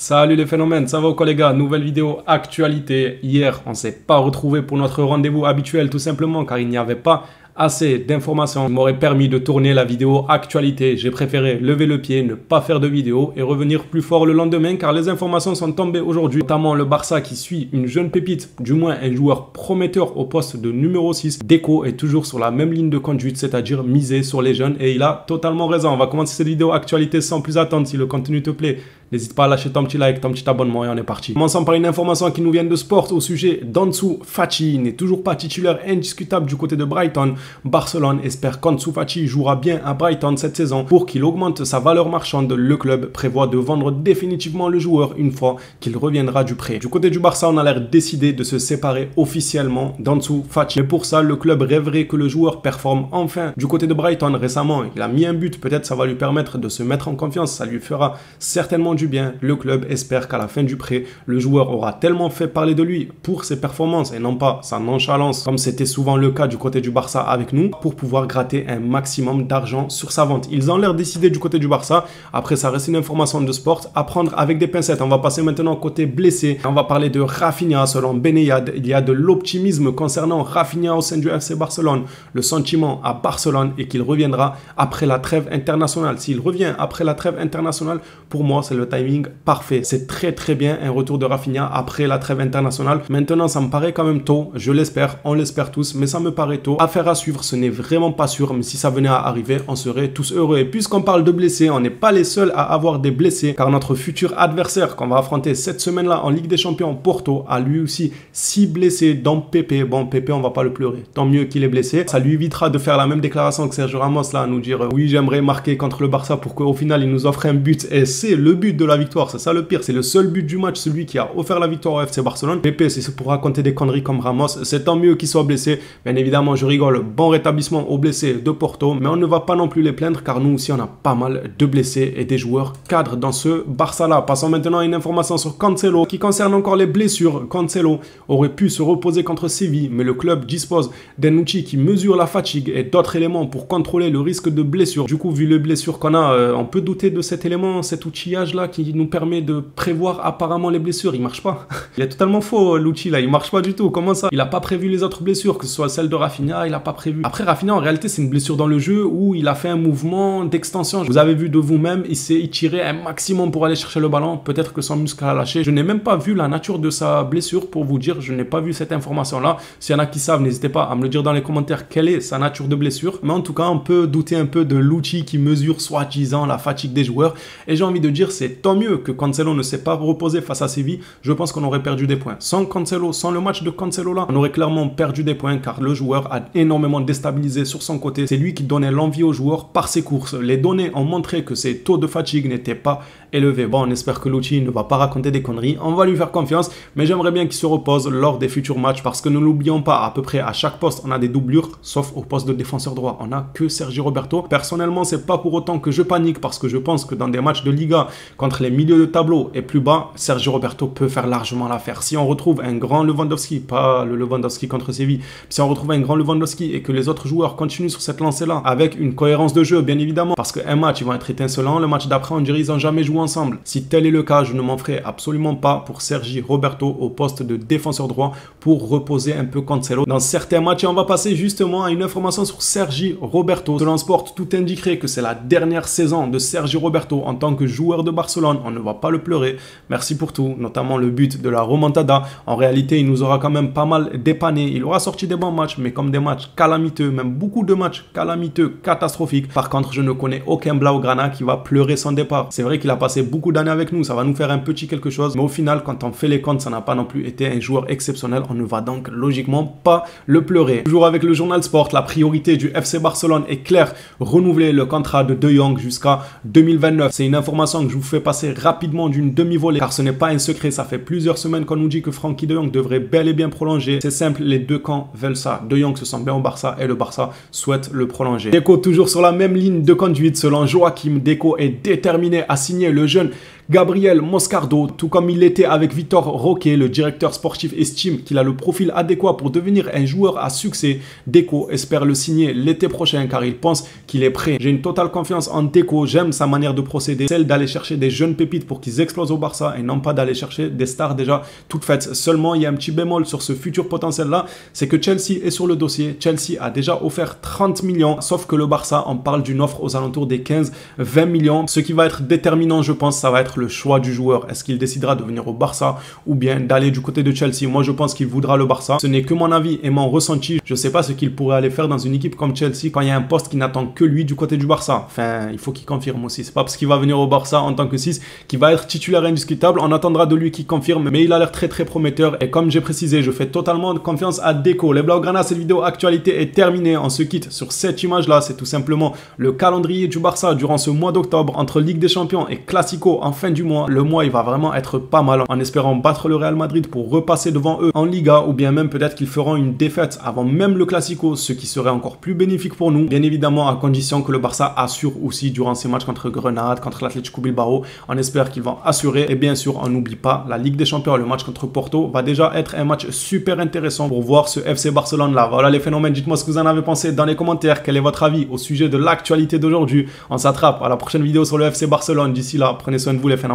Salut les phénomènes, ça va ou quoi les gars? Nouvelle vidéo actualité. Hier, on s'est pas retrouvé pour notre rendez-vous habituel tout simplement car il n'y avait pas assez d'informations qui m'auraient permis de tourner la vidéo actualité. J'ai préféré lever le pied, ne pas faire de vidéo et revenir plus fort le lendemain car les informations sont tombées aujourd'hui. Notamment le Barça qui suit une jeune pépite, du moins un joueur prometteur au poste de numéro 6. Deco est toujours sur la même ligne de conduite, c'est-à-dire miser sur les jeunes et il a totalement raison. On va commencer cette vidéo actualité sans plus attendre. Si le contenu te plaît, n'hésite pas à lâcher ton petit like, ton petit abonnement et on est parti. Commençons par une information qui nous vient de Sport au sujet d'Ansu Fati. Il n'est toujours pas titulaire indiscutable du côté de Brighton. Barcelone espère qu'Ansu Fati jouera bien à Brighton cette saison. Pour qu'il augmente sa valeur marchande, le club prévoit de vendre définitivement le joueur une fois qu'il reviendra du prêt. Du côté du Barça, on a l'air décidé de se séparer officiellement d'Ansu Fati. Mais pour ça, le club rêverait que le joueur performe enfin. Du côté de Brighton, récemment, il a mis un but. Peut-être ça va lui permettre de se mettre en confiance. Ça lui fera certainement du bien. Le club espère qu'à la fin du prêt, le joueur aura tellement fait parler de lui pour ses performances et non pas sa nonchalance, comme c'était souvent le cas du côté du Barça avec nous, pour pouvoir gratter un maximum d'argent sur sa vente. Ils ont l'air décidés du côté du Barça. Après, ça reste une information de Sport à prendre avec des pincettes. On va passer maintenant côté blessé. On va parler de Rafinha. Selon Benayad, il y a de l'optimisme concernant Rafinha au sein du FC Barcelone. Le sentiment à Barcelone est qu'il reviendra après la trêve internationale. S'il revient après la trêve internationale, pour moi, c'est le timing parfait. C'est très bien un retour de Rafinha après la trêve internationale. Maintenant, ça me paraît quand même tôt. Je l'espère, on l'espère tous, mais ça me paraît tôt. Affaire à suivre, ce n'est vraiment pas sûr, mais si ça venait à arriver, on serait tous heureux. Et puisqu'on parle de blessés, on n'est pas les seuls à avoir des blessés, car notre futur adversaire qu'on va affronter cette semaine-là en Ligue des Champions, Porto, a lui aussi 6 blessés, dont Pepe. Bon, Pepe, on va pas le pleurer. Tant mieux qu'il est blessé. Ça lui évitera de faire la même déclaration que Sergio Ramos, là, à nous dire oui, j'aimerais marquer contre le Barça pour qu'au final, il nous offre un but. Et c'est le but de la victoire. C'est ça le pire. C'est le seul but du match, celui qui a offert la victoire au FC Barcelone. Pepe, si c'est pour raconter des conneries comme Ramos, c'est tant mieux qu'il soit blessé. Bien évidemment, je rigole. Bon rétablissement aux blessés de Porto, mais on ne va pas non plus les plaindre car nous aussi on a pas mal de blessés et des joueurs cadres dans ce Barça-là. Passons maintenant à une information sur Cancelo qui concerne encore les blessures. Cancelo aurait pu se reposer contre Séville, mais le club dispose d'un outil qui mesure la fatigue et d'autres éléments pour contrôler le risque de blessure. Du coup, vu les blessures qu'on a, on peut douter de cet élément, cet outillage-là qui nous permet de prévoir apparemment les blessures. Il marche pas. Il est totalement faux l'outil là, il marche pas du tout. Comment ça? Il a pas prévu les autres blessures, que ce soit celle de Rafinha, il a pas prévu. Après Rafinha, en réalité, c'est une blessure dans le jeu où il a fait un mouvement d'extension. Vous avez vu de vous-même, il s'est étiré un maximum pour aller chercher le ballon. Peut-être que son muscle a lâché. Je n'ai même pas vu la nature de sa blessure pour vous dire. Je n'ai pas vu cette information-là. S'il y en a qui savent, n'hésitez pas à me le dire dans les commentaires quelle est sa nature de blessure. Mais en tout cas, on peut douter un peu de l'outil qui mesure soi-disant la fatigue des joueurs. Et j'ai envie de dire, c'est tant mieux que Cancelo ne s'est pas reposé face à Séville. Je pense qu'on aurait perdu des points. Sans Cancelo, sans le match de Cancelo là, on aurait clairement perdu des points car le joueur a énormément déstabilisé sur son côté. C'est lui qui donnait l'envie aux joueurs par ses courses. Les données ont montré que ses taux de fatigue n'étaient pas élevés. Bon, on espère que l'outil ne va pas raconter des conneries. On va lui faire confiance, mais j'aimerais bien qu'il se repose lors des futurs matchs parce que ne l'oublions pas, à peu près à chaque poste, on a des doublures, sauf au poste de défenseur droit. On n'a que Sergio Roberto. Personnellement, c'est pas pour autant que je panique parce que je pense que dans des matchs de Liga contre les milieux de tableau et plus bas, Sergio Roberto peut faire largement l'affaire. Si on retrouve un grand Lewandowski, pas le Lewandowski contre Séville, si on retrouve un grand Lewandowski et que les autres joueurs continuent sur cette lancée-là avec une cohérence de jeu, bien évidemment, parce qu'un match, ils vont être étincelants, le match d'après, on dirait qu'ils n'ont jamais joué ensemble. Si tel est le cas, je ne m'en ferai absolument pas pour Sergi Roberto au poste de défenseur droit pour reposer un peu Cancelo dans certains matchs. Et on va passer justement à une information sur Sergi Roberto. Selon Sport, tout indiquerait que c'est la dernière saison de Sergi Roberto en tant que joueur de Barcelone. On ne va pas le pleurer. Merci pour tout, notamment le but de la remontada. En réalité, il nous aura quand même pas mal dépanné. Il aura sorti des bons matchs, mais comme des matchs calamiteux, même beaucoup de matchs calamiteux, catastrophiques. Par contre, je ne connais aucun Blaugrana qui va pleurer son départ. C'est vrai qu'il a passé beaucoup d'années avec nous, ça va nous faire un petit quelque chose, mais au final, quand on fait les comptes, ça n'a pas non plus été un joueur exceptionnel. On ne va donc logiquement pas le pleurer. Toujours avec le journal Sport, la priorité du FC Barcelone est claire, renouveler le contrat de De Jong jusqu'à 2029. C'est une information que je vous fais passer rapidement d'une demi-volée, car ce n'est pas un secret, ça fait plusieurs semaines qu'on nous dit que Frenkie De Jong devrait bel et bien prolonger. C'est simple, les deux camps veulent ça. De Jong se sent bien au Barça et le Barça souhaite le prolonger. Deco toujours sur la même ligne de conduite. Selon Joachim, Deco est déterminé à signer le jeune Gabriel Moscardo, tout comme il l'était avec Vitor Roque, le directeur sportif estime qu'il a le profil adéquat pour devenir un joueur à succès. Deco espère le signer l'été prochain car il pense qu'il est prêt. J'ai une totale confiance en Deco, j'aime sa manière de procéder, celle d'aller chercher des jeunes pépites pour qu'ils explosent au Barça et non pas d'aller chercher des stars déjà toutes faites. Seulement, il y a un petit bémol sur ce futur potentiel-là, c'est que Chelsea est sur le dossier. Chelsea a déjà offert 30 millions, sauf que le Barça en parle d'une offre aux alentours des 15-20 millions. Ce qui va être déterminant, je pense, ça va être le choix du joueur. Est-ce qu'il décidera de venir au Barça ou bien d'aller du côté de Chelsea? Moi, je pense qu'il voudra le Barça. Ce n'est que mon avis et mon ressenti. Je ne sais pas ce qu'il pourrait aller faire dans une équipe comme Chelsea quand il y a un poste qui n'attend que lui du côté du Barça. Enfin, il faut qu'il confirme aussi. C'est pas parce qu'il va venir au Barça en tant que 6 qu'il va être titulaire indiscutable. On attendra de lui qu'il confirme, mais il a l'air très prometteur. Et comme j'ai précisé, je fais totalement confiance à Deco. Les Blaugrana, cette vidéo actualité est terminée. On se quitte sur cette image-là. C'est tout simplement le calendrier du Barça durant ce mois d'octobre entre Ligue des Champions et Classico en fin du mois. Le mois, il va vraiment être pas mal en espérant battre le Real Madrid pour repasser devant eux en Liga, ou bien même peut-être qu'ils feront une défaite avant même le Classico, ce qui serait encore plus bénéfique pour nous. Bien évidemment, à condition que le Barça assure aussi durant ces matchs contre Grenade, contre l'Atlético Bilbao. On espère qu'ils vont assurer. Et bien sûr, on n'oublie pas la Ligue des Champions. Le match contre Porto va déjà être un match super intéressant pour voir ce FC Barcelone là. Voilà les phénomènes, dites-moi ce que vous en avez pensé dans les commentaires. Quel est votre avis au sujet de l'actualité d'aujourd'hui? On s'attrape à la prochaine vidéo sur le FC Barcelone. D'ici là, prenez soin de vous les phénomènes.